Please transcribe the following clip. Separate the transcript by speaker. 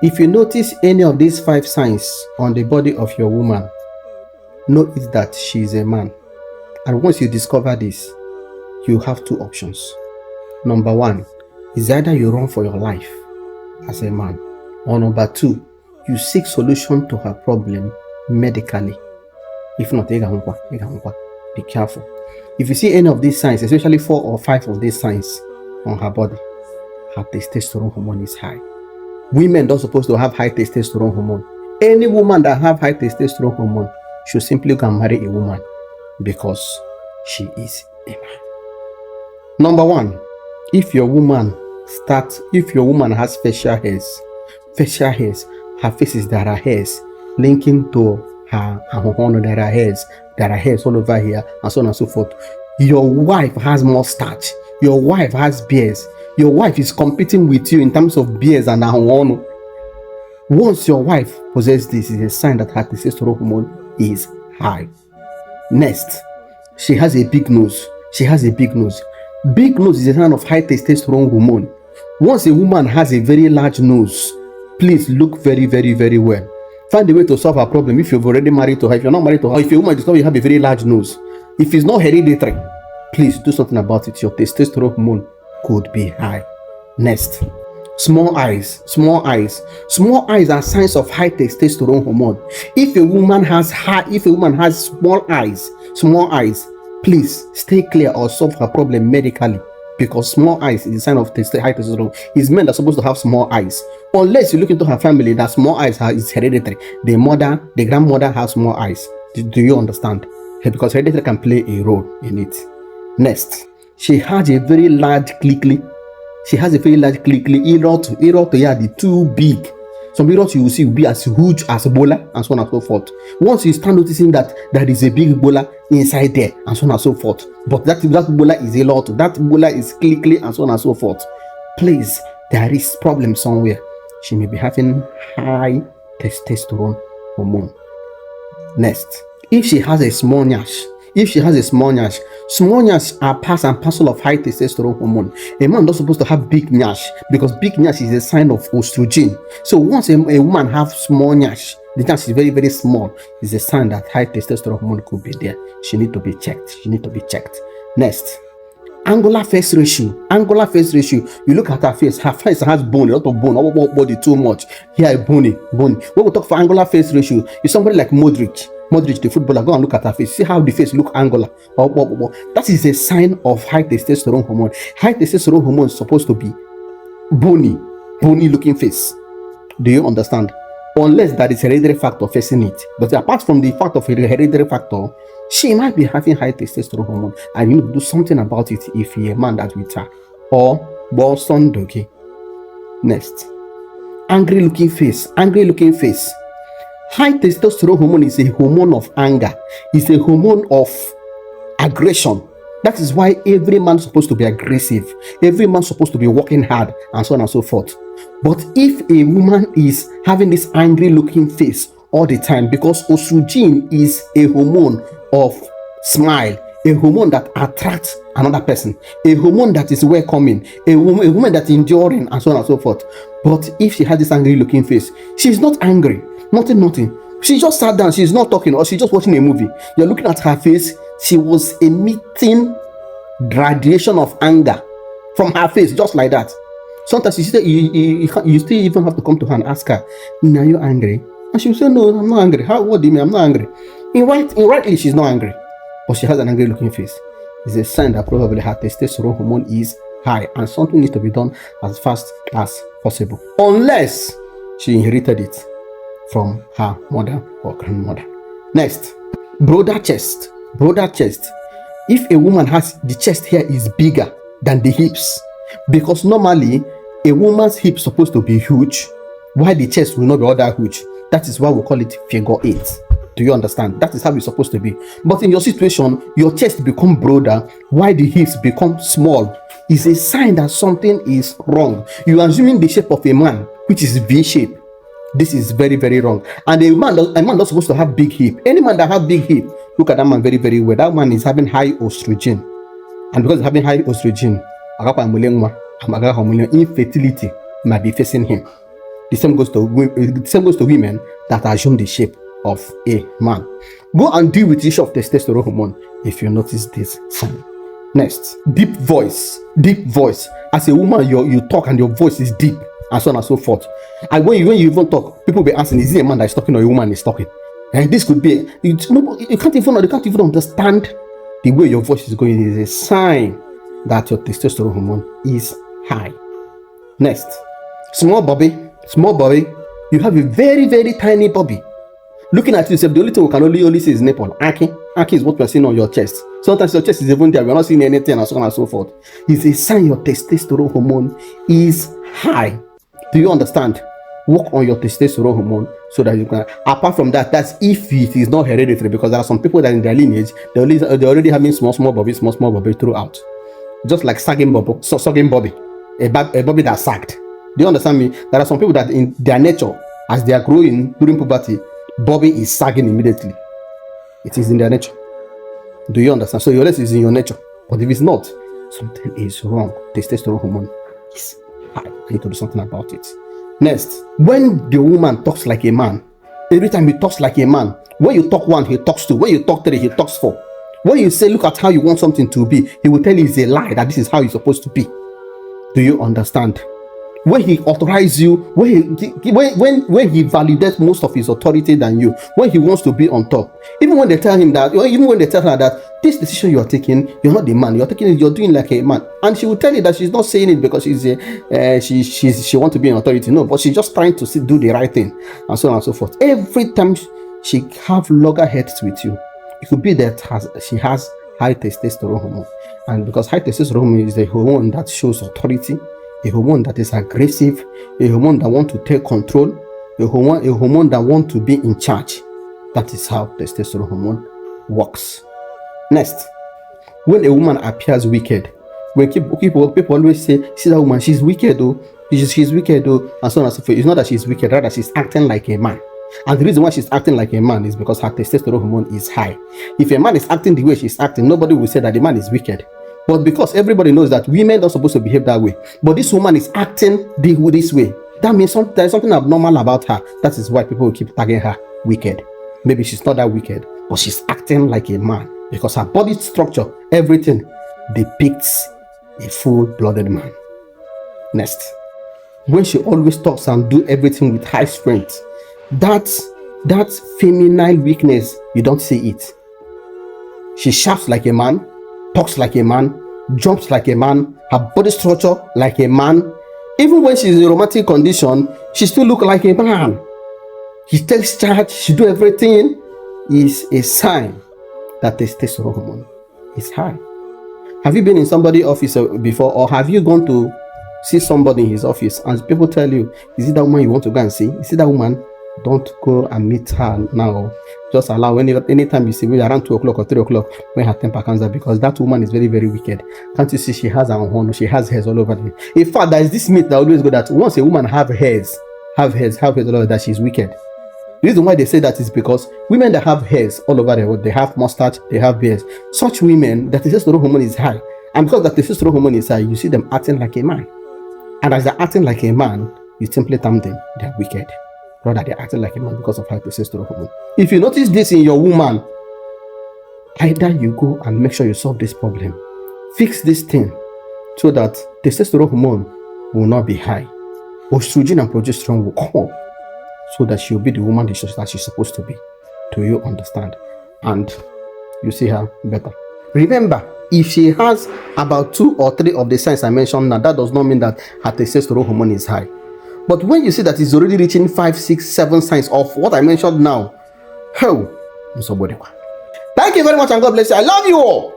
Speaker 1: If you notice any of these 5 signs on the body of your woman, know it that she is a man. And once you discover this, you have 2 options. Number 1 is either you run for your life as a man, or number 2, you seek solution to her problem medically. If not, be careful. If you see any of these signs, especially 4 or 5 of these signs on her body, her testosterone hormone is high. Women don't supposed to have high testosterone hormone. Any woman that have high testosterone hormone should simply go and marry a woman because she is a man. Number 1, if your woman has facial hairs, her faces that are hairs linking to her hormone, there are hairs all over here, and so on and so forth. Your wife has mustache, your wife has beards, your wife is competing with you in terms of beards and hormone. Once your wife possesses this, is a sign that her testosterone hormone is high. Next, she has a big nose. Big nose is a sign of high testosterone hormone. Once a woman has a very large nose, please look very, very, very well. Find a way to solve her problem. If you've already married to her, if you're not married to her, if your woman discovers you have a very large nose, if it's not hereditary, please do something about it. Your testosterone hormone could be high. Next, small eyes. Small eyes are signs of high testosterone hormone. If a woman has small eyes, please stay clear or solve her problem medically, because small eyes is a sign of high testosterone. It's men that are supposed to have small eyes. Unless you look into her family, that small eyes is hereditary. The grandmother has small eyes. Do you understand? Because hereditary can play a role in it. Next, she has a very large clickly. Eroto, yeah, the too big. Some erots you will see will be as huge as Ebola, and so on and so forth. Once you start noticing that there is a big Ebola inside there, and so on and so forth, but that Ebola is a lot, that Ebola is clickly, and so on and so forth, please, there is problem somewhere. She may be having high testosterone hormone. Next, if she has a small nyash, small nyash are part and parcel of high testosterone hormone. A man not supposed to have big nyash, because big nyash is a sign of estrogen. So once a woman have small nyash, the nyash is very, very small, is a sign that high testosterone hormone could be there. She need to be checked. Next, angular face ratio. You look at her face has bone, a lot of bone, body too much. Here, bony. When we talk for angular face ratio, is somebody like Modric, the footballer. Go and look at her face. See how the face look angular. That is a sign of high testosterone hormone. High testosterone hormone is supposed to be bony looking face. Do you understand? Unless that is hereditary factor facing it. But apart from the fact of hereditary factor, she might be having high testosterone hormone, and you need to do something about it if you're a man that's with her. Or Boston Dogi. Next, angry looking face. High testosterone hormone is a hormone of anger. It's a hormone of aggression. That is why every man is supposed to be aggressive. Every man is supposed to be working hard, and so on and so forth. But if a woman is having this angry looking face all the time, because estrogen is a hormone of smile, a hormone that attracts another person, a hormone that is welcoming, a woman that is enduring, and so on and so forth. But if she has this angry looking face, she's not angry. Nothing. She just sat down, she's not talking, or she's just watching a movie. You're looking at her face, she was emitting radiation of anger from her face, just like that. Sometimes you still even have to come to her and ask her, are you angry? And she will say, no, I'm not angry. What do you mean I'm not angry? In rightly, she's not angry, but she has an angry looking face. It's a sign that probably her testosterone hormone is high, and something needs to be done as fast as possible. Unless she inherited it from her mother or grandmother. Next, broader chest. If a woman has the chest here is bigger than the hips, because normally a woman's hips supposed to be huge, while the chest will not be all that huge. That is why we call it figure 8. Do you understand? That is how it's supposed to be. But in your situation, your chest become broader while the hips become small. It's a sign that something is wrong. You are assuming the shape of a man, which is V shape. This is very, very wrong. And a man not supposed to have big hip. Any man that have big hip, look at that man very, very well. That man is having high estrogen. And because he's having high estrogen, infertility might be facing him. The same goes to women that assume the shape of a man. Go and deal with the issue of testosterone hormone if you notice this sign. Next, deep voice. Deep voice. As a woman, you talk and your voice is deep, and so on and so forth. And when you even talk, people will be asking, is it a man that is talking or a woman is talking? And this could be you can't even understand the way your voice is going. It is a sign that your testosterone hormone is high. Next, small bobby. You have a very, very tiny bobby. Looking at yourself, the only thing we can only see is nipple. Aki is what we're seeing on your chest. Sometimes your chest is even there. We're not seeing anything, and so on and so forth. It's a sign your testosterone hormone is high. Do you understand? Work on your testosterone hormone so that you can. Apart from that, that's if it is not hereditary, because there are some people that in their lineage they're already having small bobby throughout, just like sagging bobby, a bobby that sagged. Do you understand me? There are some people that in their nature, as they are growing during puberty, bobby is sagging immediately. It is in their nature. Do you understand? So yours is in your nature. But if it's not, something is wrong. Testosterone hormone is high. I need to do something about it. Next, when the woman talks like a man, every time he talks like a man, when you talk one, he talks two. When you talk three, he talks four. When you say, look at how you want something to be, he will tell you it's a lie, that this is how it's supposed to be. Do you understand? When he authorizes you, when he validates most of his authority than you, when he wants to be on top, even when they tell him that, or even when they tell her that this decision you are taking, you're not the man, you're taking it, you're doing like a man, and she will tell you that she's not saying it because she wants to be in authority. No, but she's just trying to do the right thing, and so on and so forth. Every time she have loggerheads with you, it could be that she has high testosterone hormone, and because high testosterone hormone is the hormone that shows authority, a hormone that is aggressive, a hormone that wants to take control, a hormone that wants to be in charge. That is how testosterone hormone works. Next, when a woman appears wicked, when people always say, see that woman, she's wicked though, she's wicked though, and so on and so forth. It's not that she's wicked, rather she's acting like a man. And the reason why she's acting like a man is because her testosterone hormone is high. If a man is acting the way she's acting, nobody will say that the man is wicked. But because everybody knows that women are supposed to behave that way, but this woman is acting this way, that means there's something abnormal about her. That is why people will keep tagging her wicked. Maybe she's not that wicked, but she's acting like a man because her body structure, everything depicts a full-blooded man. Next, when she always talks and do everything with high strength, that feminine weakness, you don't see it. She shouts like a man, talks like a man, jumps like a man, her body structure like a man. Even when she's in a romantic condition, she still looks like a man. She takes charge, she do everything. Is a sign that the testosterone hormone is high. Have you been in somebody's office before, or have you gone to see somebody in his office and people tell you, is it that woman you want to go and see? Is it that woman? Don't go and meet her now. Just allow anytime you see me around 2 o'clock or 3 o'clock when her temper comes out, because that woman is very, very wicked. Can't you see she has her horn, she has hairs all over her. In fact, there is this myth that always go that once a woman have hairs all over that, she's wicked. The reason why they say that is because women that have hairs all over their body, they have mustache, they have beards. Such women, that testosterone hormone is high. And because that testosterone hormone is high, you see them acting like a man. And as they're acting like a man, you simply term them, they're wicked. Rather, they're acting like a man because of high testosterone hormone. If you notice this in your woman, either you go and make sure you solve this problem, fix this thing so that testosterone hormone will not be high. Estrogen and progesterone will come up so that she'll be the woman that she's supposed to be. Do you understand? And you see her better. Remember, if she has about 2 or 3 of the signs I mentioned now, that does not mean that her testosterone hormone is high. But when you see that it's already reaching 5, 6, 7 signs of what I mentioned now, thank you very much and God bless you. I love you all.